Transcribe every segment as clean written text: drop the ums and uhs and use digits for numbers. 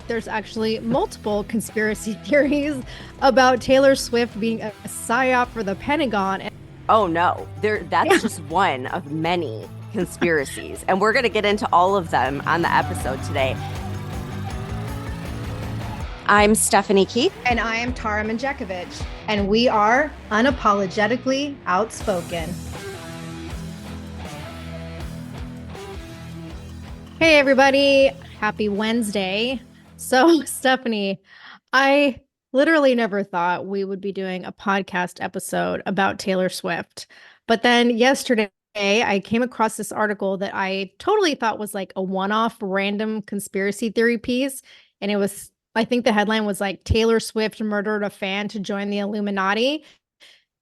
there's actually multiple conspiracy theories about Taylor Swift being a psy-op for the Pentagon. And Oh no, that's yeah, just one of many conspiracies. And we're going to get into all of them on the episode today. I'm Stephanie Keith. and I am Tara Manjekovic, and we are unapologetically outspoken. Hey, everybody. Happy Wednesday. So, Stephanie, I literally never thought we would be doing a podcast episode about Taylor Swift. But then yesterday, I came across this article that I totally thought was like a one-off random conspiracy theory piece. And I think the headline was like Taylor Swift murdered a fan to join the Illuminati.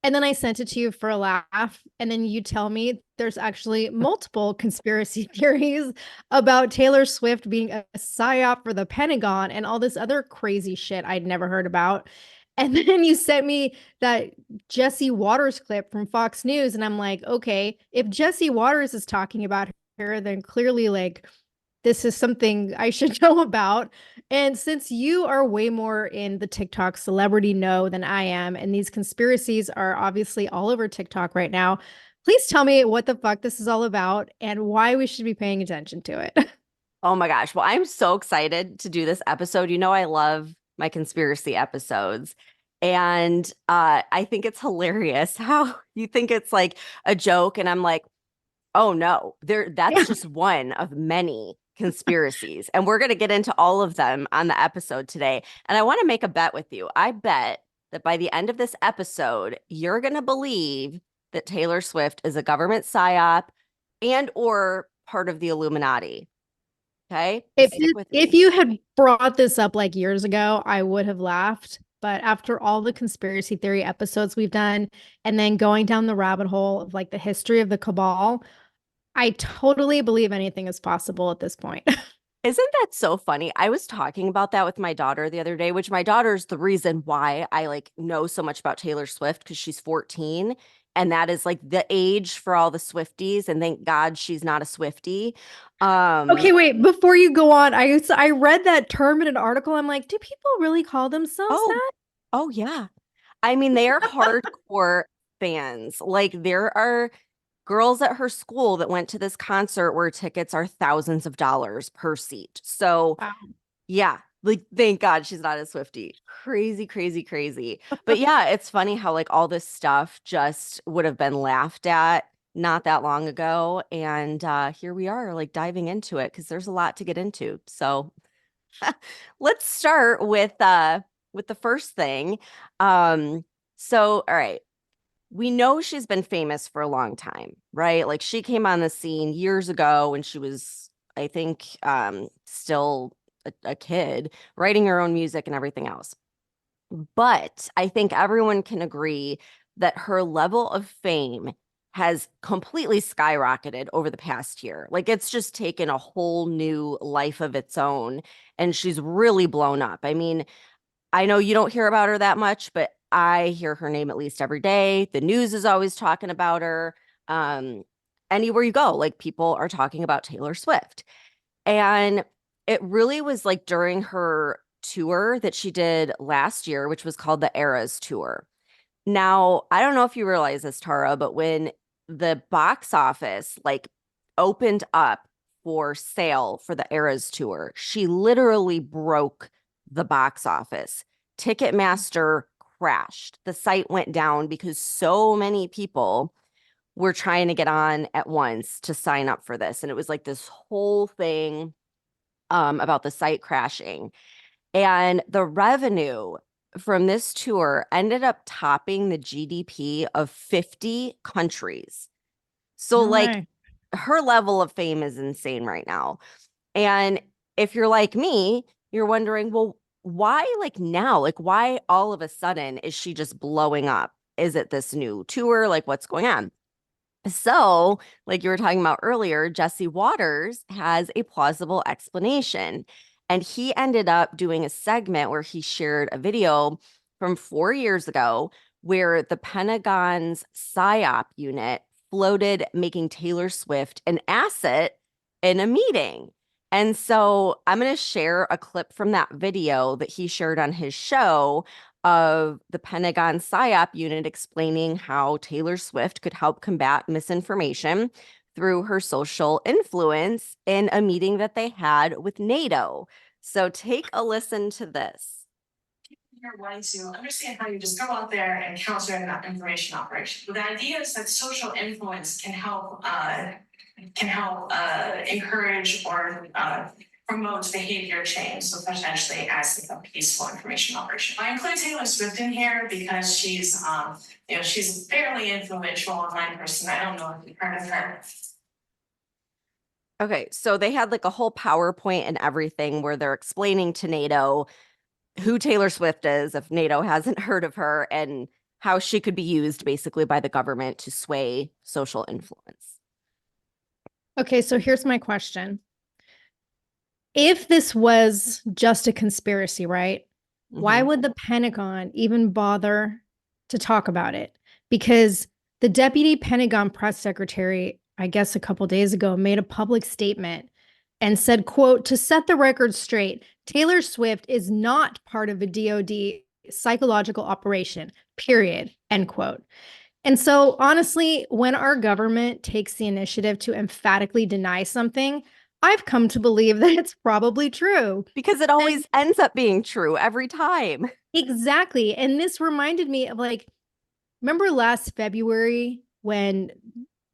And then I sent it to you for a laugh. And then you tell me there's actually multiple conspiracy theories about Taylor Swift being a psyop for the Pentagon and all this other crazy shit I'd never heard about. And then you sent me that Jesse Waters clip from Fox News. And I'm like, okay, if Jesse Waters is talking about her, then clearly, like, this is something I should know about. And since you are way more in the TikTok celebrity know than I am, and these conspiracies are obviously all over TikTok right now, please tell me what the fuck this is all about and why we should be paying attention to it. Oh my gosh. Well, I'm so excited to do this episode. You know, I love my conspiracy episodes. And I think it's hilarious how you think it's like a joke. And I'm like, oh no, that's Yeah. just one of many conspiracies. And we're going to get into all of them on the episode today. And I want to make a bet with you. I bet that by the end of this episode, you're going to believe that Taylor Swift is a government psyop and or part of the Illuminati. Okay? If Stick you with if me. you had brought this up like years ago, I would have laughed. But after all the conspiracy theory episodes we've done, and then going down the rabbit hole of like the history of the cabal, I totally believe anything is possible at this point. Isn't that so funny? I was talking about that with my daughter the other day, which my daughter's the reason why I like know so much about Taylor Swift because she's 14 and that is like the age for all the Swifties, and thank God she's not a Swiftie. Um Okay, wait, before you go on, I read that term in an article. I'm like, do people really call themselves oh, that? oh yeah. I mean, they are hardcore fans. Like there are girls at her school that went to this concert where tickets are thousands of dollars per seat. So Wow. yeah, like thank God she's not a Swiftie. Crazy, crazy, crazy. But yeah, it's funny how like all this stuff just would have been laughed at not that long ago. And here we are, like diving into it because there's a lot to get into. So let's start with the first thing. So all right. We know she's been famous for a long time, right? Like she came on the scene years ago when she was, I think, still a kid, writing her own music and everything else. But I think everyone can agree that her level of fame has completely skyrocketed over the past year. Like it's just taken a whole new life of its own, and she's really blown up. I mean, I know you don't hear about her that much, but I hear her name at least every day. The news is always talking about her. Um, Anywhere you go, like people are talking about Taylor Swift. And it really was like during her tour that she did last year, which was called the Eras Tour. Now, I don't know if you realize this, Tara, but when the box office like opened up for sale for the Eras Tour, she literally broke the box office. Ticketmaster crashed. The site went down because so many people were trying to get on at once to sign up for this. And it was like this whole thing about the site crashing. And the revenue from this tour ended up topping the GDP of 50 countries. So, No like, way. her level of fame is insane right now. And if you're like me, you're wondering, well, why like now? Like, why all of a sudden is she just blowing up? Is it this new tour? Like, what's going on? So, like you were talking about earlier, Jesse Waters has a plausible explanation. And he ended up doing a segment where he shared a video from 4 years ago where the Pentagon's psy-op unit floated making Taylor Swift an asset in a meeting. And so I'm going to share a clip from that video that he shared on his show of the Pentagon psy-op unit explaining how Taylor Swift could help combat misinformation through her social influence in a meeting that they had with NATO. So take a listen to this. You're wanting to understand how you just go out there and counter an information operation. But the idea is that social influence can help encourage or promote behavior change. So potentially as like a peaceful information operation. I include Taylor Swift in here because she's a fairly influential online person. I don't know if you've heard of her. Okay, so they had like a whole PowerPoint and everything where they're explaining to NATO who Taylor Swift is, if NATO hasn't heard of her, and how she could be used basically by the government to sway social influence. Okay, so here's my question. If this was just a conspiracy, right? Why would the Pentagon even bother to talk about it? Because the deputy Pentagon press secretary, I guess a couple days ago, made a public statement and said, quote, to set the record straight, Taylor Swift is not part of a DOD psychological operation, period, end quote. And so, honestly, when our government takes the initiative to emphatically deny something, I've come to believe that it's probably true. Because it always ends up being true every time. Exactly. And this reminded me of like, remember last February when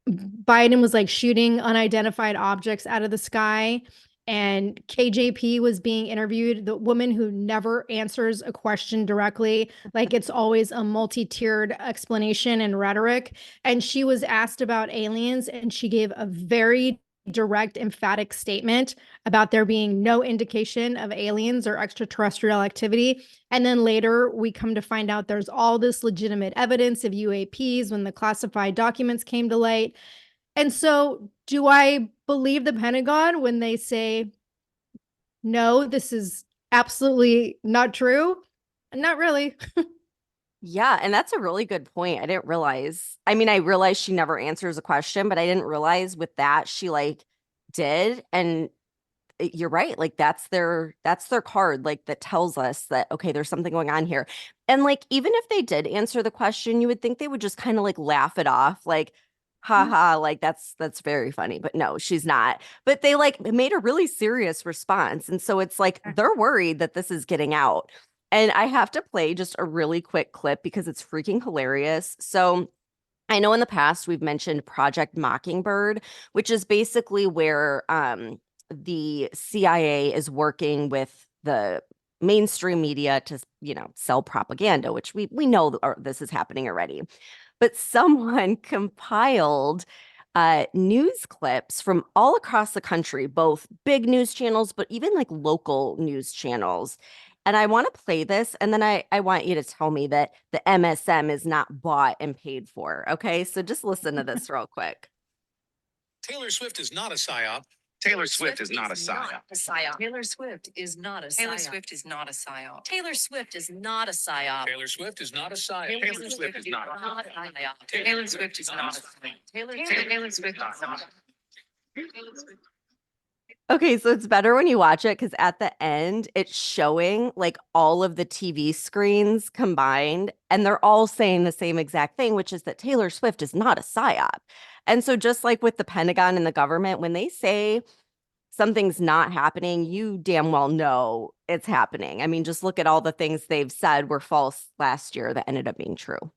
Biden was like shooting unidentified objects out of the sky and KJP was being interviewed, the woman who never answers a question directly, like it's always a multi-tiered explanation and rhetoric. And she was asked about aliens and she gave a very direct, emphatic statement about there being no indication of aliens or extraterrestrial activity. And then later we come to find out there's all this legitimate evidence of UAPs when the classified documents came to light. And so do I believe the Pentagon when they say, no, this is absolutely not true? Not really. Yeah, and that's a really good point. I didn't realize. I mean, I realized she never answers a question, but I didn't realize with that she like did. And you're right. Like that's their card, like that tells us that okay, there's something going on here. And like even if they did answer the question, you would think they would just kind of like laugh it off, like haha, like that's very funny. But no, she's not. But they like made a really serious response. And so it's like they're worried that this is getting out. And I have to play just a really quick clip because it's freaking hilarious. So I know in the past we've mentioned Project Mockingbird, which is basically where the CIA is working with the mainstream media to, sell propaganda, which we know this is happening already. But someone compiled news clips from all across the country, both big news channels, but even like local news channels. And I want to play this, and then I want you to tell me that the MSM is not bought and paid for. Okay, so just listen to this real quick. Taylor Swift is not a psyop. Taylor Swift is not a psyop. Taylor Swift is not a psyop. Taylor Swift is not a psyop. Taylor Swift is not a psyop. Taylor Swift is not a psyop. Taylor Swift is not a psyop. Taylor Swift is not a psyop. Taylor Swift is not. Okay, so it's better when you watch it because at the end, it's showing like all of the TV screens combined, and they're all saying the same exact thing, which is that Taylor Swift is not a psyop. And so just like with the Pentagon and the government, when they say something's not happening, you damn well know it's happening. I mean, just look at all the things they've said were false last year that ended up being true.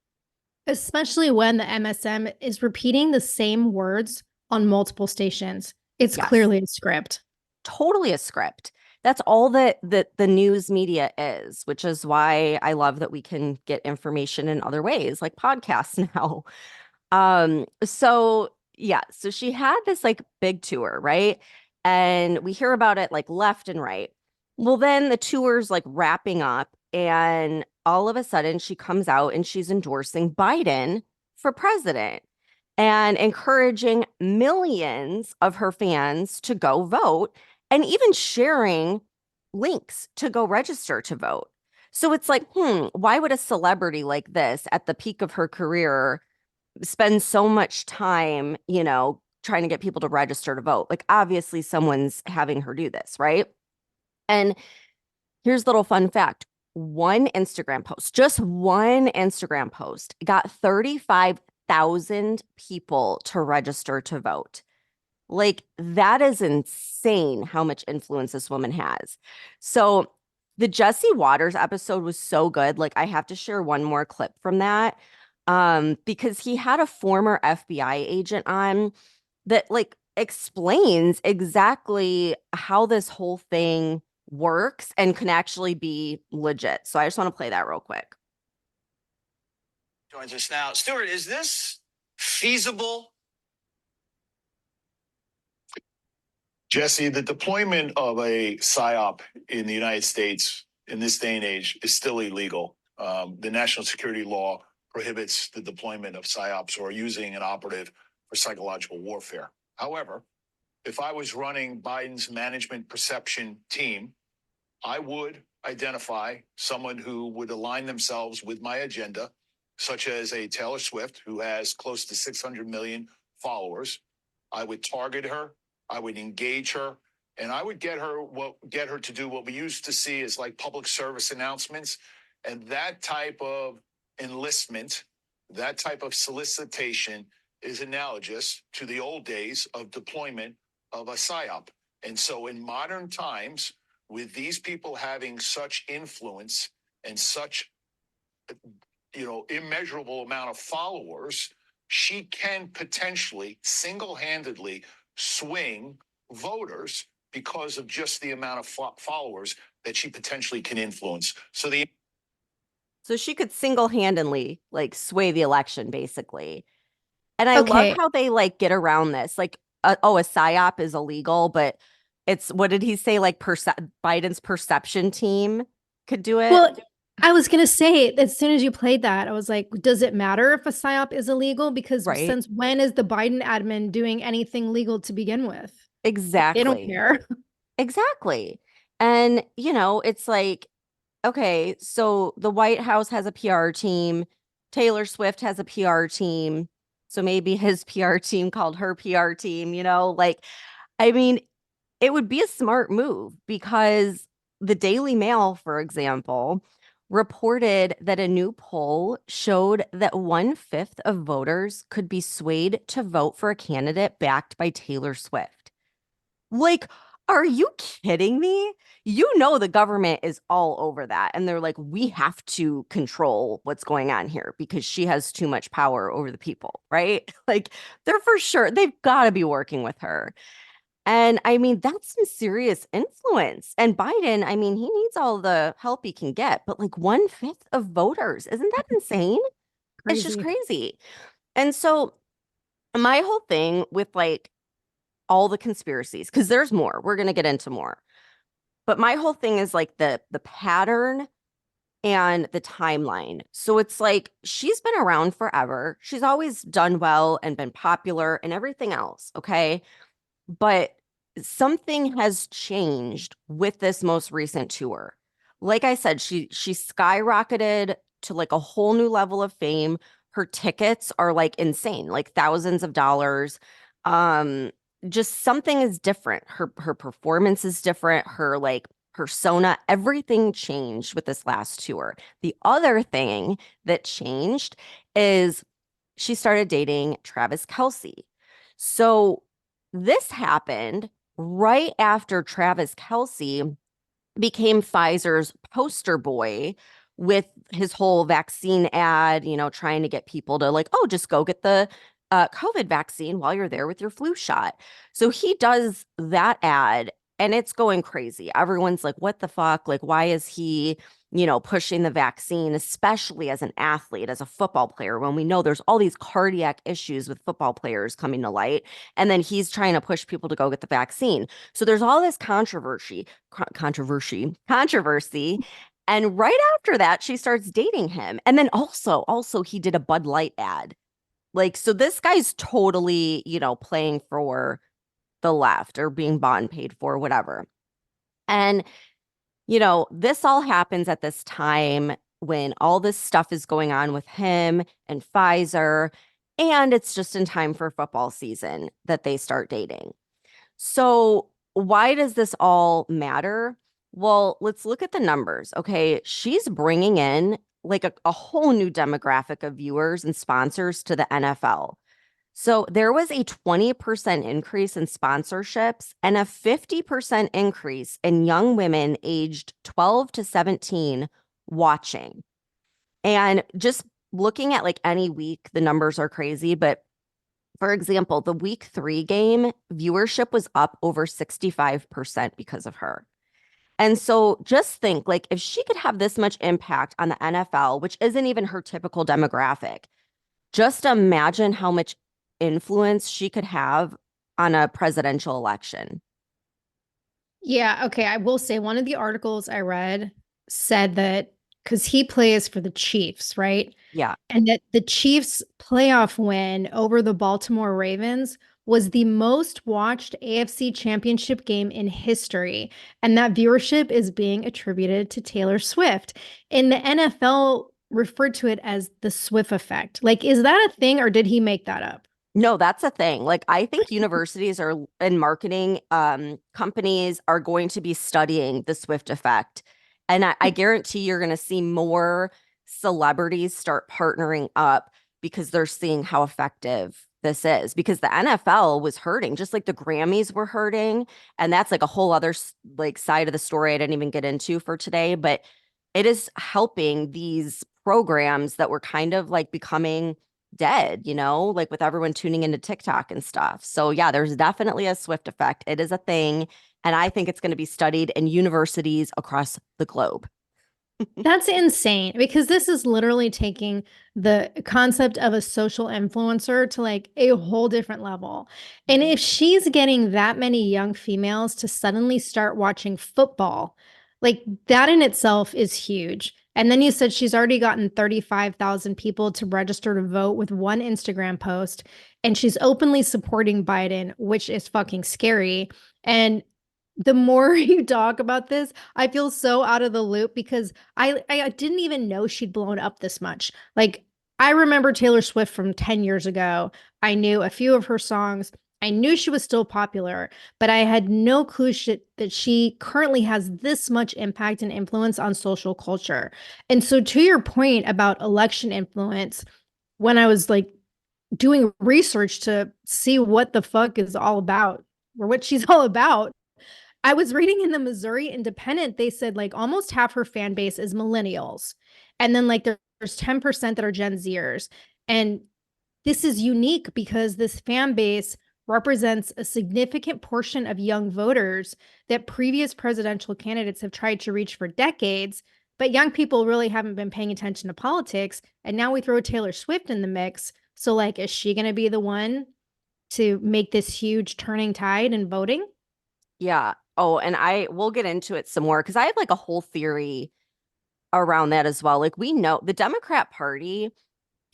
Especially when the MSM is repeating the same words on multiple stations. It's clearly a script. Totally a script. That's all that the news media is, which is why I love that we can get information in other ways, like podcasts now. So she had this like big tour, right? And we hear about it like left and right. Well, then the tour's like wrapping up, and all of a sudden she comes out and she's endorsing Biden for president and encouraging millions of her fans to go vote and even sharing links to go register to vote. So it's like, why would a celebrity like this at the peak of her career spend so much time, trying to get people to register to vote. Like, obviously someone's having her do this, right? And here's a little fun fact. One Instagram post, just one Instagram post, got 35,000 people to register to vote. Like, that is insane how much influence this woman has. So the Jesse Waters episode was so good. Like, I have to share one more clip from that, because he had a former FBI agent on that like explains exactly how this whole thing works and can actually be legit. So I just want to play that real quick. Joins us now. Stuart, is this feasible? Jesse, the deployment of a psy-op in the United States in this day and age is still illegal. The national security law prohibits the deployment of psy-ops or using an operative for psychological warfare. However, if I was running Biden's management perception team, I would identify someone who would align themselves with my agenda, such as a Taylor Swift, who has close to 600 million followers. I would target her. I would engage her, and I would get her to do what we used to see as like public service announcements. And that type of enlistment, that type of solicitation is analogous to the old days of deployment of a psy-op. And so in modern times, with these people having such influence and such, immeasurable amount of followers, she can potentially single-handedly swing voters because of just the amount of followers that she potentially can influence. So she could single-handedly like sway the election, basically. And I Okay. love how they like get around this. Like, a psyop is illegal, but it's, what did he say? Like, Biden's perception team could do it. Well, I was going to say, as soon as you played that, I was like, does it matter if a psyop is illegal? Because Right. since when is the Biden admin doing anything legal to begin with? Exactly. They don't care. Exactly. And, it's like, okay, so the White House has a PR team. Taylor Swift has a PR team. So maybe his PR team called her PR team, like, I mean, it would be a smart move because the Daily Mail, for example, reported that a new poll showed that 1/5 of voters could be swayed to vote for a candidate backed by Taylor Swift. Like, are you kidding me? The government is all over that. And they're like, we have to control what's going on here because she has too much power over the people, right? Like, they're for sure, they've got to be working with her. And I mean, that's some serious influence. And Biden, I mean, he needs all the help he can get, but like 1/5 of voters, isn't that insane? It's just crazy. And so my whole thing with like all the conspiracies, because there's more, we're going to get into more. But my whole thing is like the pattern and the timeline. So it's like she's been around forever. She's always done well and been popular and everything else. Okay. But something has changed with this most recent tour. Like I said, she skyrocketed to like a whole new level of fame. Her tickets are like insane, like thousands of dollars. Just something is different. Her performance is different. Her like persona, everything changed with this last tour. The other thing that changed is she started dating Travis Kelce. So this happened right after Travis Kelce became Pfizer's poster boy with his whole vaccine ad, trying to get people to like, oh, just go get the COVID vaccine while you're there with your flu shot. So he does that ad and it's going crazy. Everyone's like, what the fuck? Like, why is he, pushing the vaccine, especially as an athlete, as a football player, when we know there's all these cardiac issues with football players coming to light. And then he's trying to push people to go get the vaccine. So there's all this controversy. And right after that, she starts dating him. And then also he did a Bud Light ad. Like, so this guy's totally, playing for the left or being bought and paid for, whatever. And, this all happens at this time when all this stuff is going on with him and Pfizer. And it's just in time for football season that they start dating. So, why does this all matter? Well, let's look at the numbers. Okay. She's bringing in like a whole new demographic of viewers and sponsors to the NFL. So, there was a 20% increase in sponsorships and a 50% increase in young women aged 12 to 17 watching. And just looking at like any week, the numbers are crazy. But for example, the week 3 game viewership was up over 65% because of her. And so just think like if she could have this much impact on the NFL, which isn't even her typical demographic, just imagine how much influence she could have on a presidential election. Yeah, okay. I will say one of the articles I read said that because he plays for the Chiefs, right? Yeah. And that the Chiefs' playoff win over the Baltimore Ravens was the most watched AFC championship game in history. And that viewership is being attributed to Taylor Swift. And the NFL referred to it as the Swift effect. Like, is that a thing or did he make that up? No, that's a thing. Like I think universities are and marketing companies are going to be studying the Swift effect. And I guarantee you're going to see more celebrities start partnering up because they're seeing how effective this is. Because the NFL was hurting, just like the Grammys were hurting. And that's like a whole other like side of the story I didn't even get into for today. But it is helping these programs that were kind of like becoming dead, like with everyone tuning into TikTok and stuff. So yeah, there's definitely a Swift effect. It is a thing. And I think it's going to be studied in universities across the globe. That's insane because this is literally taking the concept of a social influencer to like a whole different level. And if she's getting that many young females to suddenly start watching football, like that in itself is huge. And then you said she's already gotten 35,000 people to register to vote with one Instagram post, and she's openly supporting Biden, which is fucking scary. And the more you talk about this, I feel so out of the loop because I didn't even know she'd blown up this much. Like I remember Taylor Swift from 10 years ago. I knew a few of her songs. I knew she was still popular, but I had no clue that she currently has this much impact and influence on social culture. And so to your point about election influence, when I was like doing research to see what the fuck is all about or what she's all about, I was reading in the Missouri Independent, they said like almost half her fan base is millennials. And then like there's 10% that are Gen Zers. And this is unique because this fan base represents a significant portion of young voters that previous presidential candidates have tried to reach for decades. But young people really haven't been paying attention to politics. And now we throw Taylor Swift in the mix. So, like, is she going to be the one to make this huge turning tide in voting? Yeah. Oh, and I will get into it some more because I have like a whole theory around that as well. Like we know the Democrat Party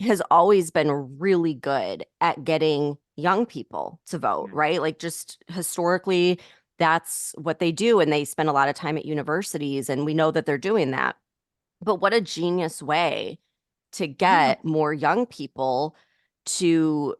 has always been really good at getting young people to vote, right? Like just historically, that's what they do. And they spend a lot of time at universities, and we know that they're doing that. But what a genius way to get more young people to,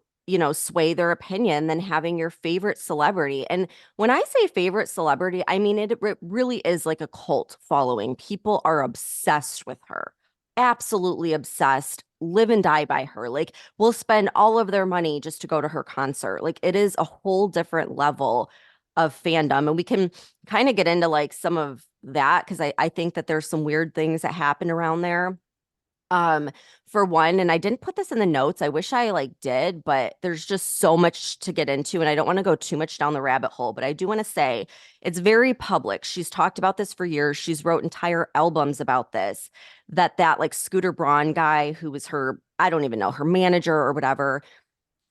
sway their opinion than having your favorite celebrity. And when I say favorite celebrity, I mean, it really is like a cult following. People are obsessed with her, absolutely obsessed, live and die by her. Like, will spend all of their money just to go to her concert. Like, it is a whole different level of fandom. And we can kind of get into like some of that because I think that there's some weird things that happen around there. For one, and I didn't put this in the notes. I wish I like did, but there's just so much to get into, and I don't want to go too much down the rabbit hole, but I do want to say it's very public. She's talked about this for years. She's wrote entire albums about this, that like Scooter Braun guy who was her, I don't even know, her manager or whatever,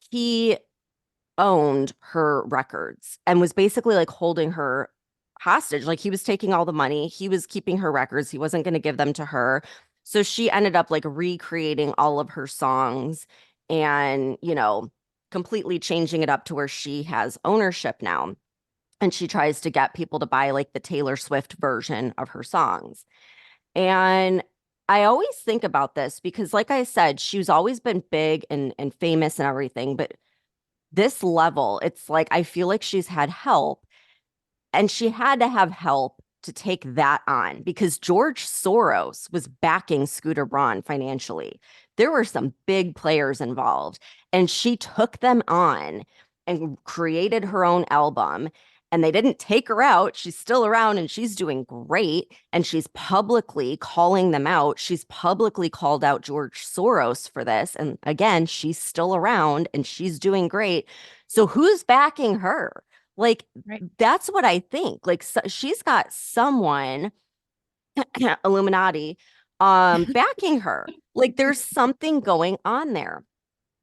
he owned her records and was basically like holding her hostage. Like he was taking all the money, he was keeping her records, he wasn't going to give them to her. So she ended up like recreating all of her songs and, completely changing it up to where she has ownership now. And she tries to get people to buy like the Taylor Swift version of her songs. And I always think about this because, like I said, she's always been big and famous and everything, but this level, it's like I feel like she's had help, and she had to have help to take that on because George Soros was backing Scooter Braun financially. There were some big players involved, and she took them on and created her own album. And they didn't take her out. She's still around and she's doing great. And she's publicly calling them out. She's publicly called out George Soros for this. And again, she's still around and she's doing great. So who's backing her? Like, Right. that's what I think. Like, so she's got someone, Illuminati, backing her. Like, there's something going on there.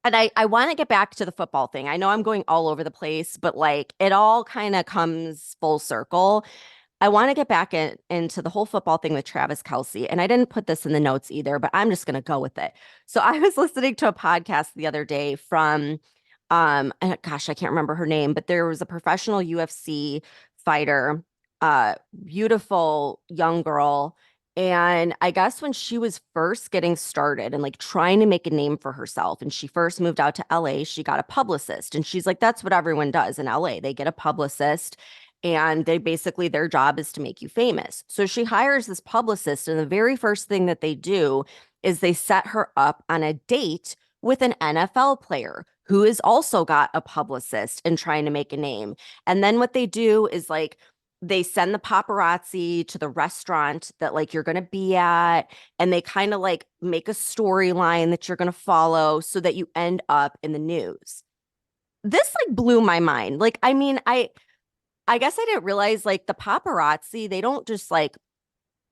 And I want to get back to the football thing. I know I'm going all over the place, but like it all kind of comes full circle. I want to get back into the whole football thing with Travis Kelce. And I didn't put this in the notes either, but I'm just going to go with it. So I was listening to a podcast the other day from, gosh, I can't remember her name, but there was a professional UFC fighter, beautiful young girl. And I guess when she was first getting started and like trying to make a name for herself, and she first moved out to LA, she got a publicist. And she's like, that's what everyone does in LA. They get a publicist and they basically, their job is to make you famous. So she hires this publicist, and the very first thing that they do is they set her up on a date with an NFL player who has also got a publicist and trying to make a name. And then what they do is like, they send the paparazzi to the restaurant that like you're going to be at, and they kind of like make a storyline that you're going to follow so that you end up in the news. This like blew my mind. Like, I mean, I guess I didn't realize like the paparazzi, they don't just like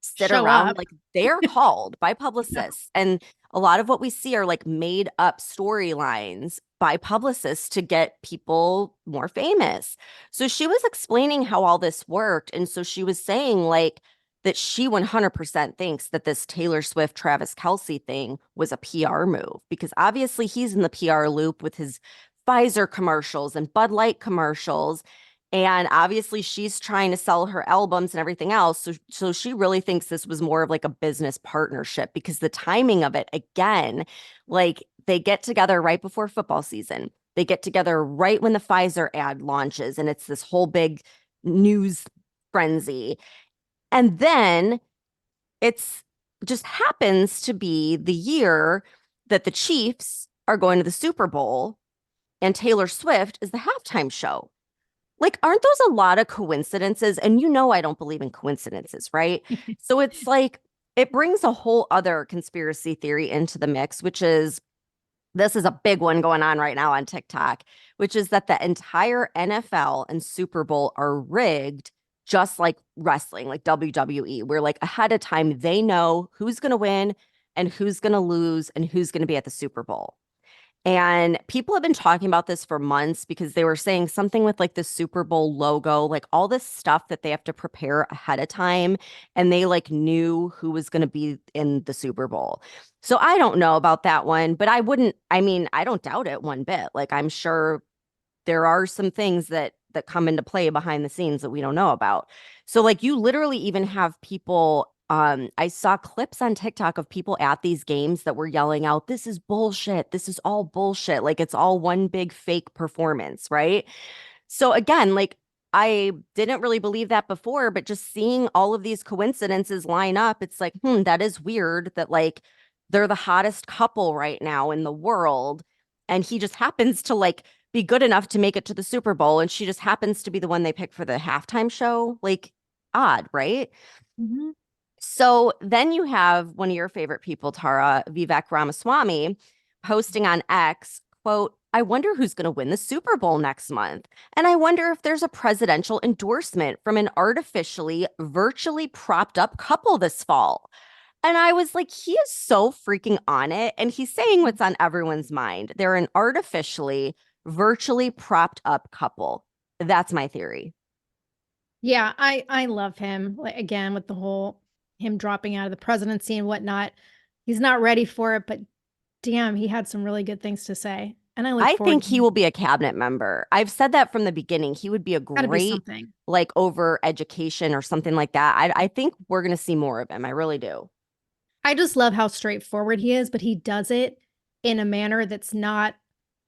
sit Show around. up. Like, they're called by publicists. And a lot of what we see are like made up storylines by publicists to get people more famous. So she was explaining how all this worked. And so she was saying like that she 100% thinks that this Taylor Swift, Travis Kelce thing was a PR move, because obviously he's in the PR loop with his Pfizer commercials and Bud Light commercials. And obviously she's trying to sell her albums and everything else. So she really thinks this was more of like a business partnership, because the timing of it, again, like they get together right before football season. They get together right when the Pfizer ad launches, and it's this whole big news frenzy. And then it's just happens to be the year that the Chiefs are going to the Super Bowl and Taylor Swift is the halftime show. Like, aren't those a lot of coincidences? And you know, I don't believe in coincidences, right? So it's like, it brings a whole other conspiracy theory into the mix, which is, this is a big one going on right now on TikTok, which is that the entire NFL and Super Bowl are rigged, just like wrestling, like WWE, where like ahead of time, they know who's going to win and who's going to lose and who's going to be at the Super Bowl. And people have been talking about this for months, because they were saying something with like the Super Bowl logo, like all this stuff that they have to prepare ahead of time. And they like knew who was going to be in the Super Bowl. So I don't know about that one, but I mean, I don't doubt it one bit. Like, I'm sure there are some things that come into play behind the scenes that we don't know about. So like, you literally even have people, I saw clips on TikTok of people at these games that were yelling out, "This is bullshit. This is all bullshit." Like, it's all one big fake performance, right? So again, like, I didn't really believe that before, but just seeing all of these coincidences line up, it's like, that is weird that like they're the hottest couple right now in the world. And he just happens to like be good enough to make it to the Super Bowl. And she just happens to be the one they pick for the halftime show. Like, odd, right? Mm-hmm. So then you have one of your favorite people, Tara, Vivek Ramaswamy, posting on X, quote, "I wonder who's going to win the Super Bowl next month. And I wonder if there's a presidential endorsement from an artificially, virtually propped up couple this fall." And I was like, he is so freaking on it. And he's saying what's on everyone's mind. They're an artificially, virtually propped up couple. That's my theory. Yeah, I love him. Like, again, with the whole him dropping out of the presidency and whatnot. He's not ready for it, but damn, he had some really good things to say. And I look I forward think to he will be a cabinet member. I've said that from the beginning. He would be a gotta be great, something. like, over education or something like that. I think we're going to see more of him. I really do. I just love how straightforward he is, but he does it in a manner that's not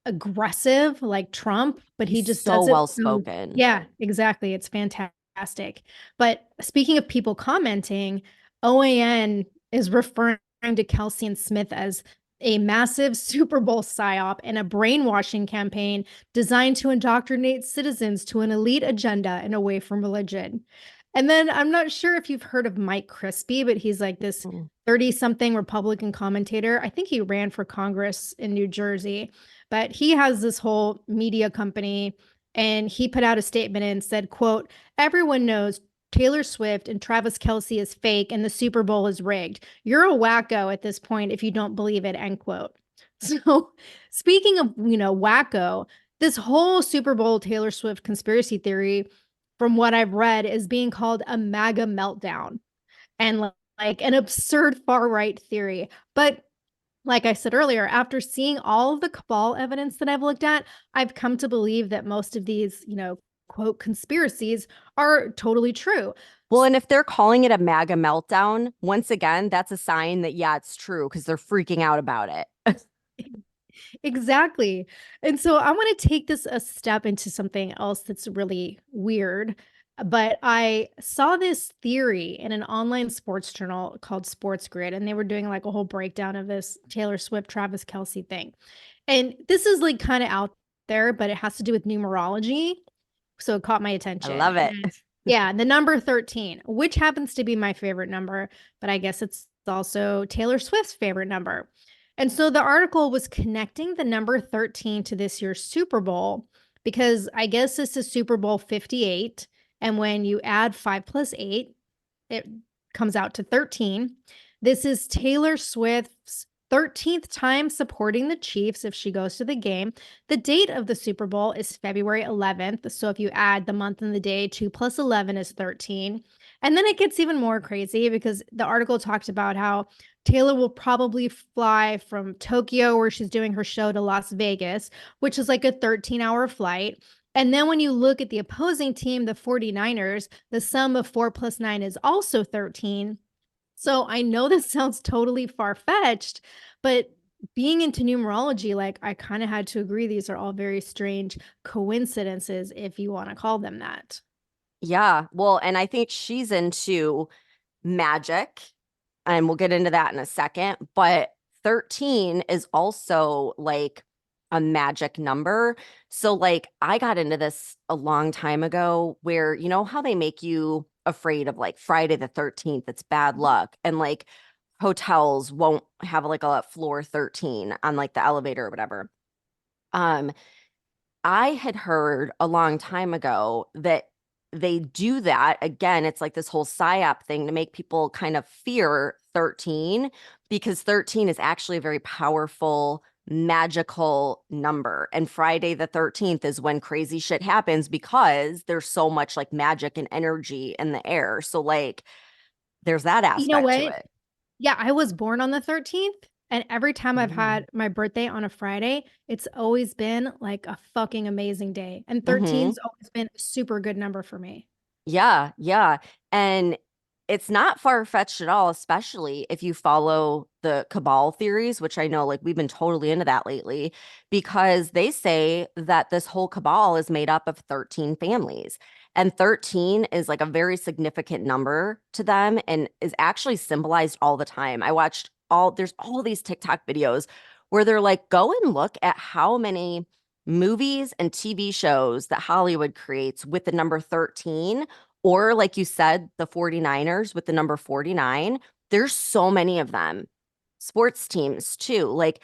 aggressive like Trump, but he He's just so does it well from, spoken. yeah, exactly. It's fantastic. But speaking of people commenting, OAN is referring to Kelsey and Smith as a massive Super Bowl psyop and a brainwashing campaign designed to indoctrinate citizens to an elite agenda and away from religion. And then I'm not sure if you've heard of Mike Crispy, but he's like this Mm. 30-something Republican commentator. I think he ran for Congress in New Jersey, but he has this whole media company, and he put out a statement and said, quote, everyone knows Taylor Swift and Travis Kelce is fake and the Super Bowl is rigged. You're a wacko at this point if you don't believe it, end quote. So speaking of, wacko, this whole Super Bowl Taylor Swift conspiracy theory, from what I've read, is being called a MAGA meltdown and like an absurd far right theory. But like I said earlier, after seeing all of the cabal evidence that I've looked at, I've come to believe that most of these, quote, conspiracies are totally true. Well, and if they're calling it a MAGA meltdown, once again, that's a sign that, yeah, it's true because they're freaking out about it. Exactly. And so I want to take this a step into something else that's really weird. But I saw this theory in an online sports journal called Sports Grid, and they were doing like a whole breakdown of this Taylor Swift, Travis Kelce thing. And this is like kind of out there, but it has to do with numerology. So it caught my I attention. love it. And yeah, the number 13, which happens to be my favorite number, but I guess it's also Taylor Swift's favorite number. And so the article was connecting the number 13 to this year's Super Bowl because I guess this is Super Bowl 58. And when you add 5 plus 8, it comes out to 13. This is Taylor Swift's 13th time supporting the Chiefs if she goes to the game. The date of the Super Bowl is February 11th. So if you add the month and the day, 2 plus 11 is 13. And then it gets even more crazy because the article talked about how Taylor will probably fly from Tokyo, where she's doing her show, to Las Vegas, which is like a 13-hour flight. And then when you look at the opposing team, the 49ers, the sum of 4 plus 9 is also 13. So I know this sounds totally far-fetched, but being into numerology, like I kind of had to agree these are all very strange coincidences, if you want to call them that. Yeah. Well, and I think she's into magic, and we'll get into that in a second. But 13 is also like a magic number. So, like, I got into this a long time ago where, you know, how they make you afraid of like Friday the 13th, it's bad luck. And like hotels won't have like a floor 13 on like the elevator or whatever. Um, I had heard a long time ago that they do that. Again, it's like this whole psyop thing to make people kind of fear 13 because 13 is actually a very powerful, magical number. And Friday the 13th is when crazy shit happens because there's so much like magic and energy in the air. So, like, there's that You know aspect to what? it. Yeah, I was born on the 13th, and every time I've Mm. had my birthday on a Friday, it's always been like a fucking amazing day. And Mhm. 13's always been a super good number for me. Yeah, yeah. And it's not far-fetched at all, especially if you follow the cabal theories, which I know like we've been totally into that lately, because they say that this whole cabal is made up of 13 families. And 13 is like a very significant number to them and is actually symbolized all the time. There's all these TikTok videos where they're like, go and look at how many movies and TV shows that Hollywood creates with the number 13, or like you said, the 49ers with the number 49. There's so many of them. Sports teams too. Like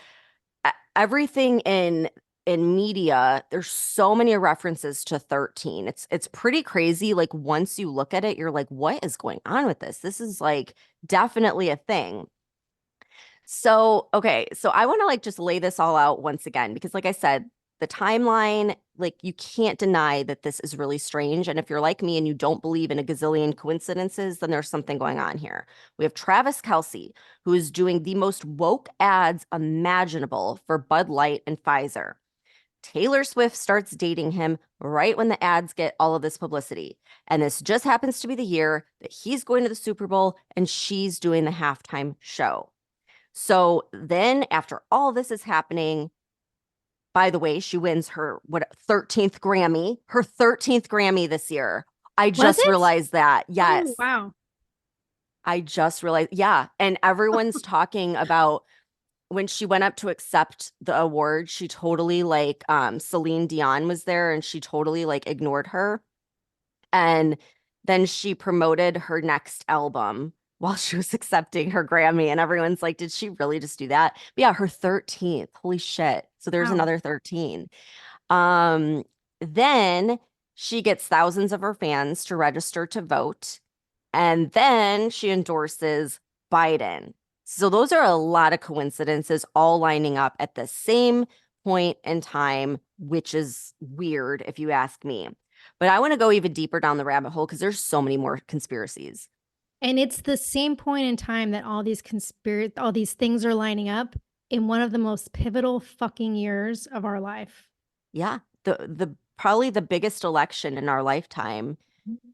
everything in media, there's so many references to 13. It's pretty crazy. Like once you look at it, you're like, what is going on with this? This is like definitely a thing. So, okay, so I want to like just lay this all out once again because like I said, the timeline, like you can't deny that this is really strange. And if you're like me and you don't believe in a gazillion coincidences, then there's something going on here. We have Travis Kelce, who is doing the most woke ads imaginable for Bud Light and Pfizer. Taylor Swift starts dating him right when the ads get all of this publicity. And this just happens to be the year that he's going to the Super Bowl and she's doing the halftime show. So then after all this is happening, by the way, she wins her 13th Grammy, her 13th Grammy this year. I just it? realized that. Yes. Oh, wow. I just realized. Yeah. And everyone's talking about when she went up to accept the award, she totally like Celine Dion was there and she totally like ignored her. And then she promoted her next album while she was accepting her Grammy. And everyone's like, did she really just do that? But yeah, her 13th. Holy shit. So there's Wow. another 13. Then she gets thousands of her fans to register to vote. And then she endorses Biden. So those are a lot of coincidences all lining up at the same point in time, which is weird if you ask me. But I want to go even deeper down the rabbit hole because there's so many more conspiracies. And it's the same point in time that all these things are lining up in one of the most pivotal fucking years of our life. Yeah, the probably the biggest election in our lifetime.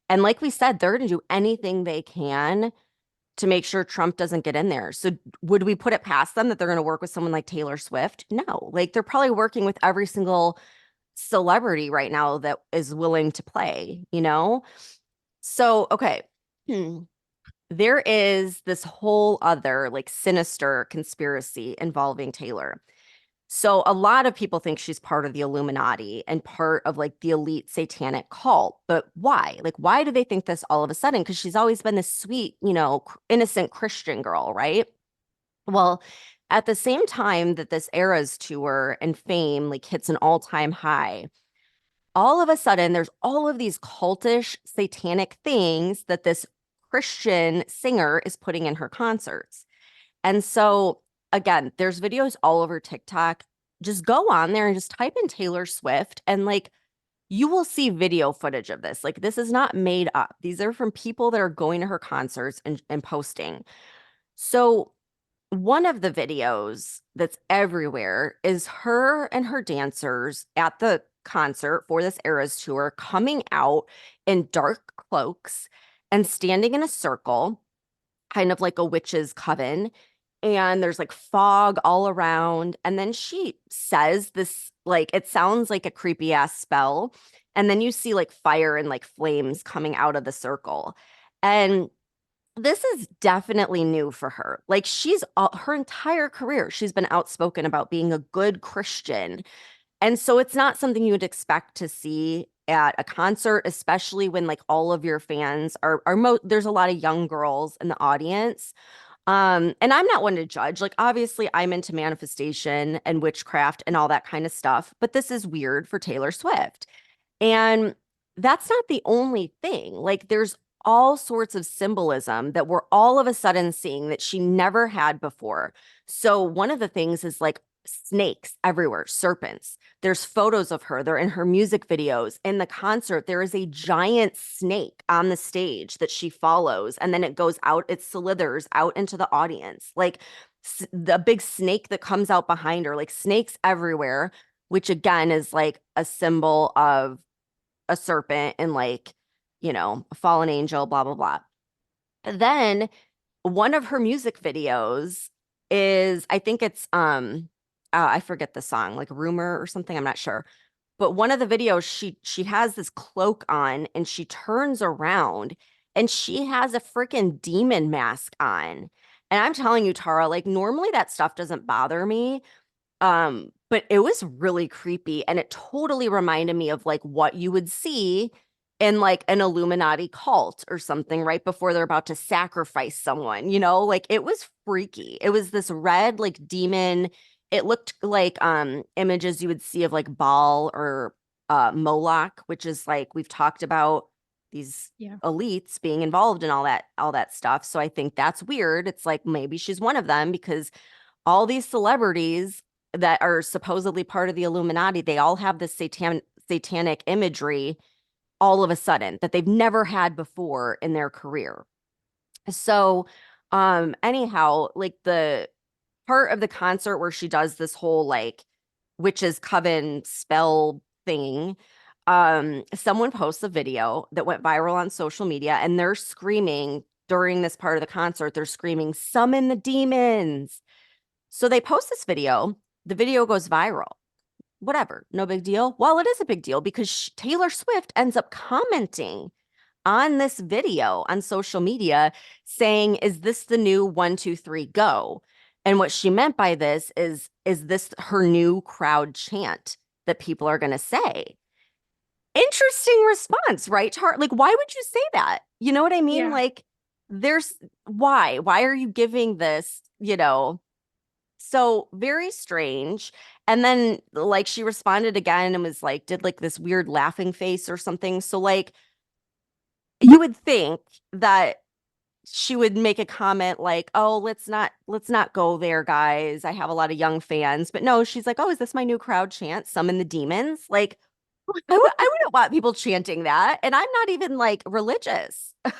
And like we said, they're going to do anything they can to make sure Trump doesn't get in there. So would we put it past them that they're going to work with someone like Taylor Swift? No, like they're probably working with every single celebrity right now that is willing to play, you know? So, okay. There is this whole other like sinister conspiracy involving Taylor. So a lot of people think she's part of the Illuminati and part of like the elite satanic cult. But why? Like, why do they think this all of a sudden? Because she's always been this sweet, innocent Christian girl, right? Well, at the same time that this Eras tour and fame like hits an all-time high, all of a sudden there's all of these cultish satanic things that this Christian singer is putting in her concerts. And so again, there's videos all over TikTok. Just go on there and just type in Taylor Swift and like you will see video footage of this. Like this is not made up. These are from people that are going to her concerts and posting. So one of the videos that's everywhere is her and her dancers at the concert for this Eras tour coming out in dark cloaks and standing in a circle, kind of like a witch's coven. And there's like fog all around. And then she says this, like, it sounds like a creepy ass spell. And then you see like fire and like flames coming out of the circle. And this is definitely new for her. Like she's her entire career, she's been outspoken about being a good Christian. And so it's not something you would expect to see at a concert, especially when like all of your fans are there's a lot of young girls in the audience. And I'm not one to judge. Like, obviously, I'm into manifestation and witchcraft and all that kind of stuff, but this is weird for Taylor Swift. And that's not the only thing. Like, there's all sorts of symbolism that we're all of a sudden seeing that she never had before. So, one of the things is like snakes everywhere, serpents. There's photos of her. They're in her music videos. In the concert, there is a giant snake on the stage that she follows. And then it goes out, it slithers out into the audience. Like the big snake that comes out behind her, like snakes everywhere, which again is like a symbol of a serpent and like, a fallen angel, blah, blah, blah. Then one of her music videos is, I think it's, I forget the song, like Rumor or something. I'm not sure. But one of the videos, she has this cloak on and she turns around and she has a freaking demon mask on. And I'm telling you, Tara, like normally that stuff doesn't bother me. But it was really creepy and it totally reminded me of like what you would see in like an Illuminati cult or something right before they're about to sacrifice someone, like it was freaky. It was this red like demon. It looked like images you would see of like Baal or Moloch, which is like we've talked about these elites being involved in all that stuff. So I think that's weird. It's like maybe she's one of them because all these celebrities that are supposedly part of the Illuminati, they all have this satanic imagery all of a sudden that they've never had before in their career. So anyhow, like the part of the concert where she does this whole like witches coven spell thing, someone posts a video that went viral on social media, and they're screaming during this part of the concert. They're screaming, "Summon the demons." So they post this video. The video goes viral. Whatever, no big deal. Well, it is a big deal because Taylor Swift ends up commenting on this video on social media saying, "Is this the new 1, 2, 3, go?" And what she meant by this is this her new crowd chant that people are going to say? Interesting response, right, Like, why would you say that? You know what I mean? Yeah. Like, why are you giving this, So very strange. And then like she responded again and was like, did like this weird laughing face or something. So like you would think that she would make a comment like, "Oh, let's not go there, guys. I have a lot of young fans." But no, she's like, "Oh, is this my new crowd chant? Summon the demons?" Like I wouldn't want people chanting that. And I'm not even like religious. Wasn't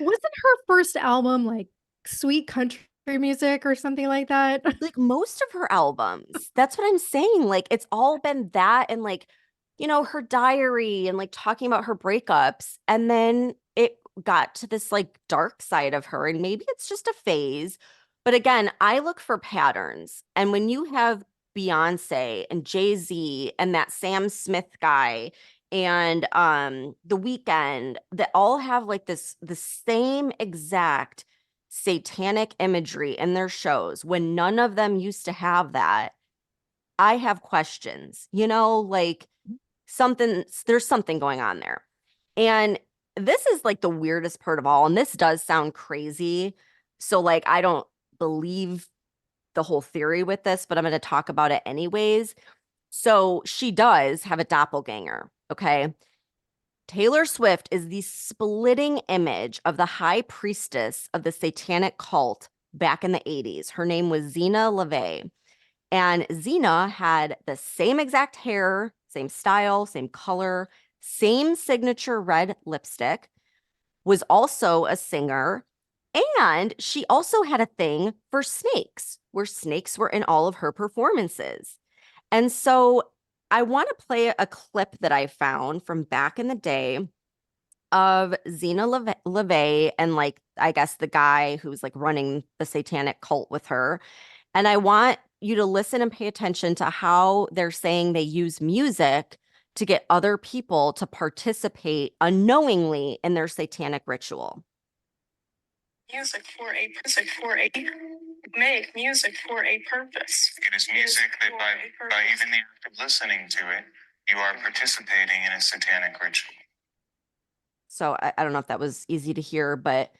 her first album like sweet country music or something like that? Like most of her albums. That's what I'm saying. Like it's all been that and like, her diary and like talking about her breakups. And then it got to this like dark side of her. And maybe it's just a phase. But again, I look for patterns. And when you have Beyonce and Jay-Z and that Sam Smith guy and The Weeknd that all have like the same exact satanic imagery in their shows when none of them used to have that, I have questions, like there's something going on there. And this is like the weirdest part of all. And this does sound crazy. So like, I don't believe the whole theory with this, but I'm going to talk about it anyways. So she does have a doppelganger. Okay. Taylor Swift is the splitting image of the high priestess of the satanic cult back in the 80s. Her name was Zena LeVay. And Zena had the same exact hair, same style, same color, same signature red lipstick, was also a singer. And she also had a thing for snakes, where snakes were in all of her performances. And so I want to play a clip that I found from back in the day of Zena LeVay and like, I guess the guy who's like running the satanic cult with her. And I want you to listen and pay attention to how they're saying they use music to get other people to participate unknowingly in their satanic ritual. Music for a make music for a purpose. It is music that by even the act of listening to it, you are participating in a satanic ritual. So I don't know if that was easy to hear, but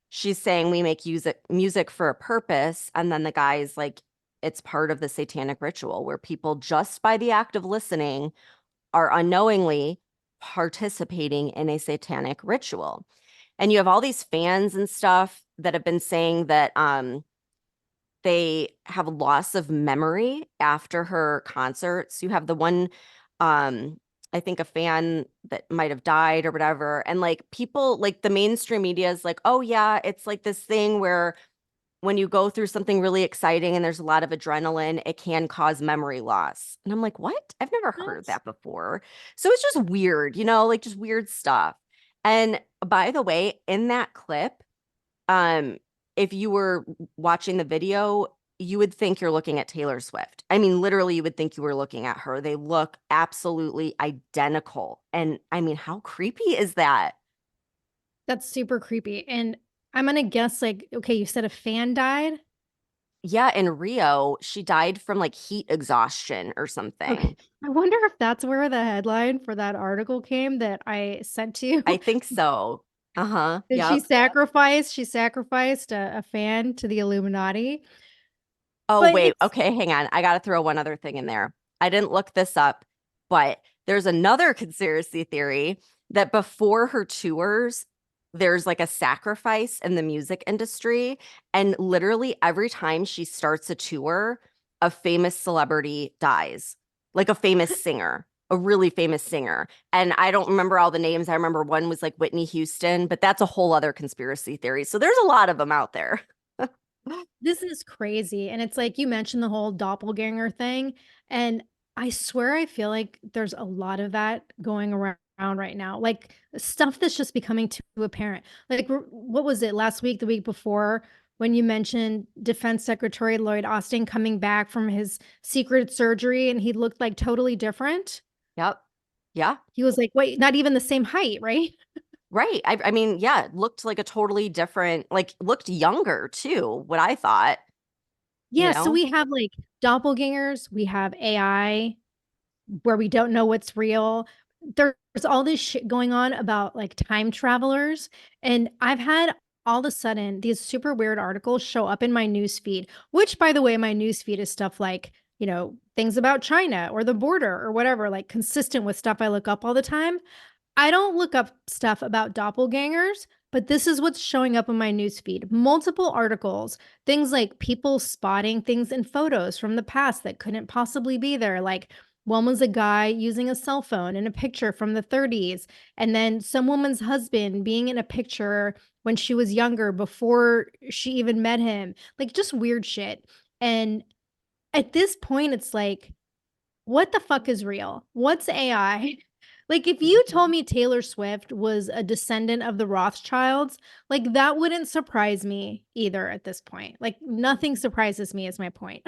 she's saying we make music for a purpose. And then the guy's like, it's part of the satanic ritual where people just by the act of listening are unknowingly participating in a satanic ritual. And you have all these fans and stuff that have been saying that they have loss of memory after her concerts. You have the one, I think a fan that might have died or whatever. And like people, like the mainstream media is like, oh yeah, it's like this thing where when you go through something really exciting and there's a lot of adrenaline, it can cause memory loss. And I'm like, what? I've never heard that before. So it's just weird, like just weird stuff. And by the way, in that clip, if you were watching the video, you would think you're looking at Taylor Swift. I mean, literally, you would think you were looking at her. They look absolutely identical. And I mean, how creepy is that? That's super creepy. And I'm going to guess like, okay, you said a fan died? Yeah, in Rio, she died from like heat exhaustion or something. Okay. I wonder if that's where the headline for that article came that I sent to you. I think so. Uh-huh. Did Yep. she sacrificed a fan to the Illuminati? Oh, But wait. it's- Okay, hang on. I got to throw one other thing in there. I didn't look this up, but there's another conspiracy theory that before her tours, there's like a sacrifice in the music industry. And literally every time she starts a tour, a famous celebrity dies, like a famous singer, a really famous singer. And I don't remember all the names. I remember one was like Whitney Houston, but that's a whole other conspiracy theory. So there's a lot of them out there. This is crazy. And it's like you mentioned the whole doppelganger thing. And I swear I feel like there's a lot of that going around right now. Like stuff that's just becoming too apparent. Like what was it last week, the week before, when you mentioned Defense Secretary Lloyd Austin coming back from his secret surgery and he looked like totally different? Yep. Yeah. He was like, wait, not even the same height, right? Right. I mean, yeah, it looked like a totally different, like looked younger too, what I thought, you Yeah, so know? we have like doppelgangers, we have AI where we don't know what's real. There's all this shit going on about like time travelers. And I've had all of a sudden these super weird articles show up in my news feed, which by the way, my news feed is stuff like, things about China or the border or whatever, like consistent with stuff I look up all the time. I don't look up stuff about doppelgangers, but this is what's showing up in my newsfeed. Multiple articles, things like people spotting things in photos from the past that couldn't possibly be there. Like one was a guy using a cell phone in a picture from the 30s, and then some woman's husband being in a picture when she was younger before she even met him. Like just weird shit. And at this point, it's like, what the fuck is real? What's AI? Like, if you told me Taylor Swift was a descendant of the Rothschilds, like that wouldn't surprise me either at this point. Like, nothing surprises me, is my point.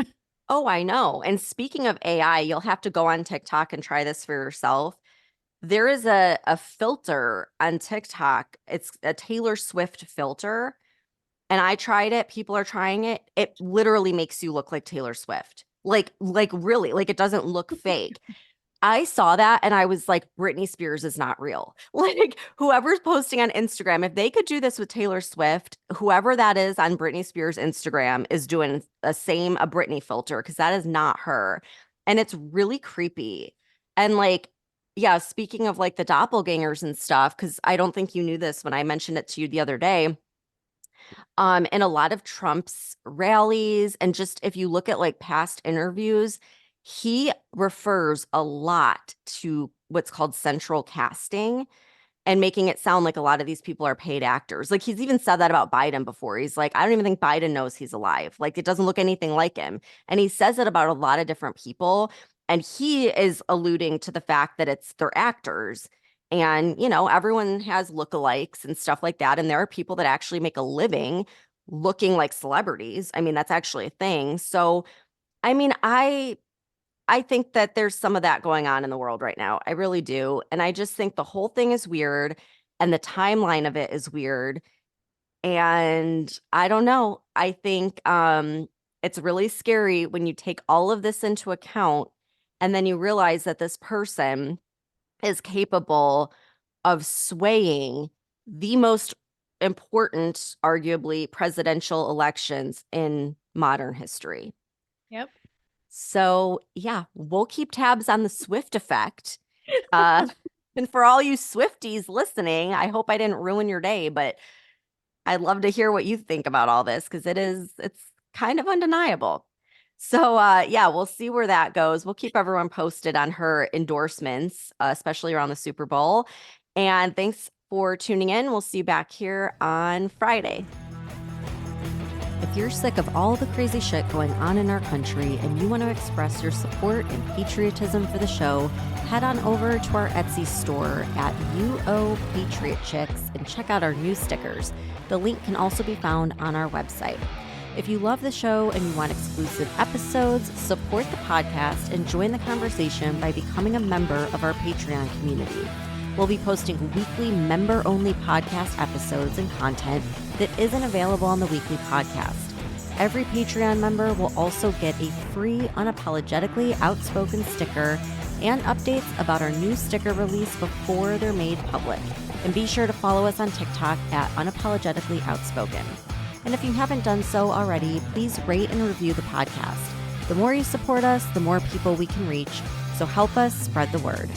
Oh, I know. And speaking of AI, you'll have to go on TikTok and try this for yourself. There is a filter on TikTok. It's a Taylor Swift filter. And I tried it. People are trying it. It literally makes you look like Taylor Swift. Like really, like it doesn't look fake. I saw that and I was like, Britney Spears is not real. Like whoever's posting on Instagram, if they could do this with Taylor Swift, whoever that is on Britney Spears' Instagram is doing a Britney filter because that is not her. And it's really creepy. And like, yeah, speaking of like the doppelgangers and stuff, because I don't think you knew this when I mentioned it to you the other day. In a lot of Trump's rallies, and just if you look at like past interviews, he refers a lot to what's called central casting and making it sound like a lot of these people are paid actors. Like he's even said that about Biden before. He's like, I don't even think Biden knows he's alive. Like it doesn't look anything like him. And he says it about a lot of different people. And he is alluding to the fact that they're actors. And, everyone has lookalikes and stuff like that. And there are people that actually make a living looking like celebrities. I mean, that's actually a thing. So, I mean, I think that there's some of that going on in the world right now. I really do. And I just think the whole thing is weird and the timeline of it is weird. And I don't know. I think it's really scary when you take all of this into account and then you realize that this person is capable of swaying the most important, arguably, presidential elections in modern history. Yep. So, yeah, we'll keep tabs on the Swift effect. And for all you Swifties listening, I hope I didn't ruin your day, but I'd love to hear what you think about all this because it's kind of undeniable. So, yeah, we'll see where that goes. We'll keep everyone posted on her endorsements, especially around the Super Bowl. And thanks for tuning in. We'll see you back here on Friday. If you're sick of all the crazy shit going on in our country and you want to express your support and patriotism for the show, head on over to our Etsy store at UO Patriot Chicks and check out our new stickers. The link can also be found on our website. If you love the show and you want exclusive episodes, support the podcast and join the conversation by becoming a member of our Patreon community. We'll be posting weekly member-only podcast episodes and content that isn't available on the weekly podcast. Every Patreon member will also get a free Unapologetically Outspoken sticker and updates about our new sticker release before they're made public. And be sure to follow us on TikTok at Unapologetically Outspoken. And if you haven't done so already, please rate and review the podcast. The more you support us, the more people we can reach. So help us spread the word.